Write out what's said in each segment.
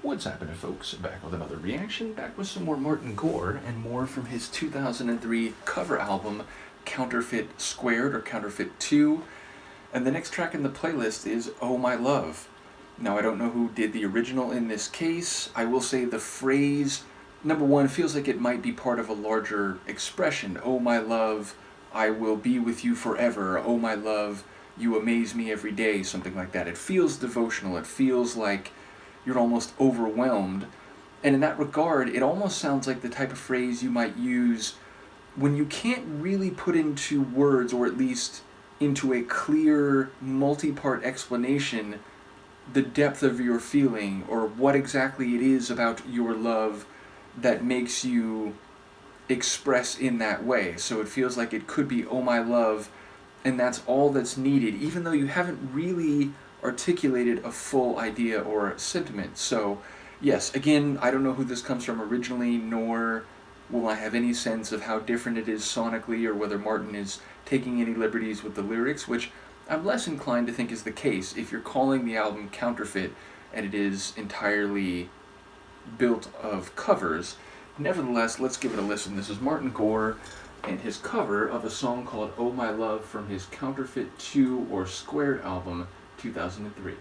What's happening, folks? Back with another reaction, back with some more Martin Gore, and more from his 2003 cover album, Counterfeit Squared, or Counterfeit 2. And the next track in the playlist is Oh My Love. Now, I don't know who did the original in this case. I will say the phrase, number one, feels like it might be part of a larger expression. Oh my love, I will be with you forever. Oh my love, you amaze me every day, something like that. It feels devotional. It feels like you're almost overwhelmed. And in that regard, it almost sounds like the type of phrase you might use when you can't really put into words, or at least into a clear, multi-part explanation, the depth of your feeling, or what exactly it is about your love that makes you express in that way. So it feels like it could be, oh my love, and that's all that's needed, even though you haven't really articulated a full idea or sentiment. So yes, again, I don't know who this comes from originally, nor will I have any sense of how different it is sonically, or whether Martin is taking any liberties with the lyrics, which I'm less inclined to think is the case if you're calling the album Counterfeit and it is entirely built of covers. Nevertheless, let's give it a listen. This is Martin Gore and his cover of a song called Oh My Love from his Counterfeit 2 or Squared album, 2003.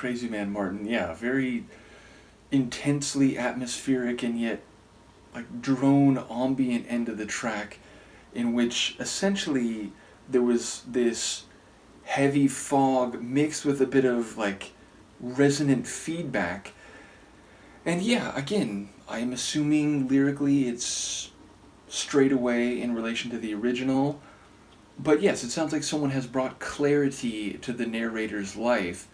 Crazy Man Martin. Yeah, very intensely atmospheric and yet like drone ambient end of the track, in which essentially there was this heavy fog mixed with a bit of like resonant feedback. And yeah, again, I'm assuming lyrically it's straight away in relation to the original. But yes, it sounds like someone has brought clarity to the narrator's life.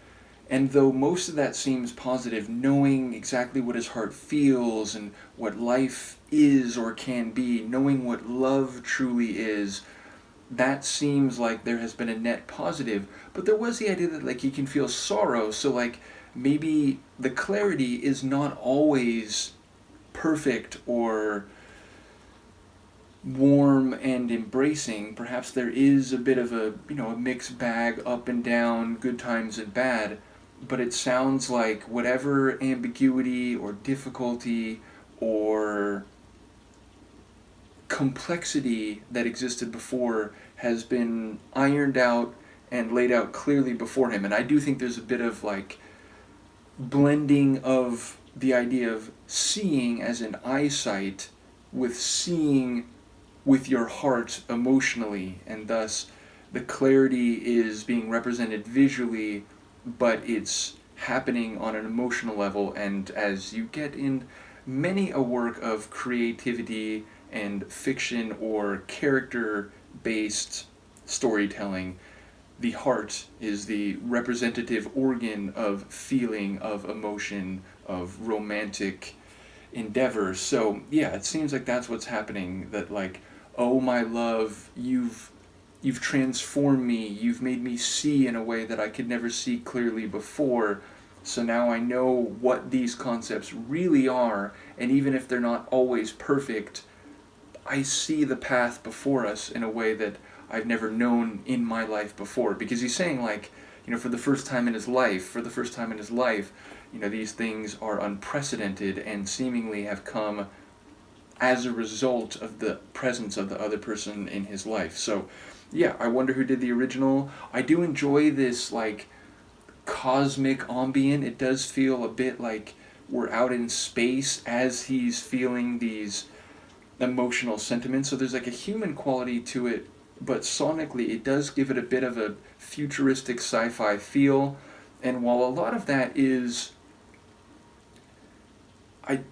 And though most of that seems positive, knowing exactly what his heart feels and what life is or can be, knowing what love truly is, that seems like there has been a net positive. But there was the idea that like he can feel sorrow, so like maybe the clarity is not always perfect or warm and embracing. Perhaps there is a bit of a, a mixed bag, up and down, good times and bad, but it sounds like whatever ambiguity or difficulty or complexity that existed before has been ironed out and laid out clearly before him. And I do think there's a bit of like blending of the idea of seeing as an eyesight with seeing with your heart emotionally, and thus the clarity is being represented visually, but it's happening on an emotional level. And as you get in many a work of creativity and fiction or character-based storytelling, the heart is the representative organ of feeling, of emotion, of romantic endeavor. So yeah, it seems like that's what's happening, that like, oh my love, you've transformed me, you've made me see in a way that I could never see clearly before. So now I know what these concepts really are, and even if they're not always perfect, I see the path before us in a way that I've never known in my life before. Because he's saying like, for the first time in his life, these things are unprecedented and seemingly have come as a result of the presence of the other person in his life. So yeah, I wonder who did the original. I do enjoy this like cosmic ambient. It does feel a bit like we're out in space as he's feeling these emotional sentiments. So there's like a human quality to it, but sonically it does give it a bit of a futuristic sci-fi feel. And while a lot of that is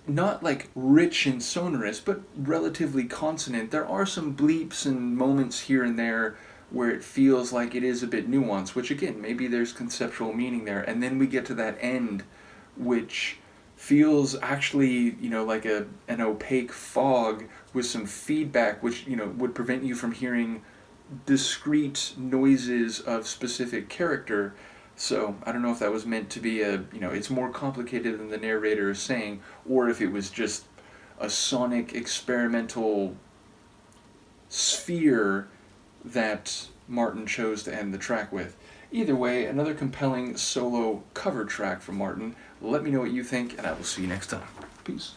not like rich and sonorous, but relatively consonant, there are some bleeps and moments here and there where it feels like it is a bit nuanced, which again, maybe there's conceptual meaning there. And then we get to that end, which feels actually, like an opaque fog with some feedback, which, would prevent you from hearing discrete noises of specific character. So I don't know if that was meant to be it's more complicated than the narrator is saying, or if it was just a sonic experimental sphere that Martin chose to end the track with. Either way, another compelling solo cover track from Martin. Let me know what you think, and I will see you next time. Peace.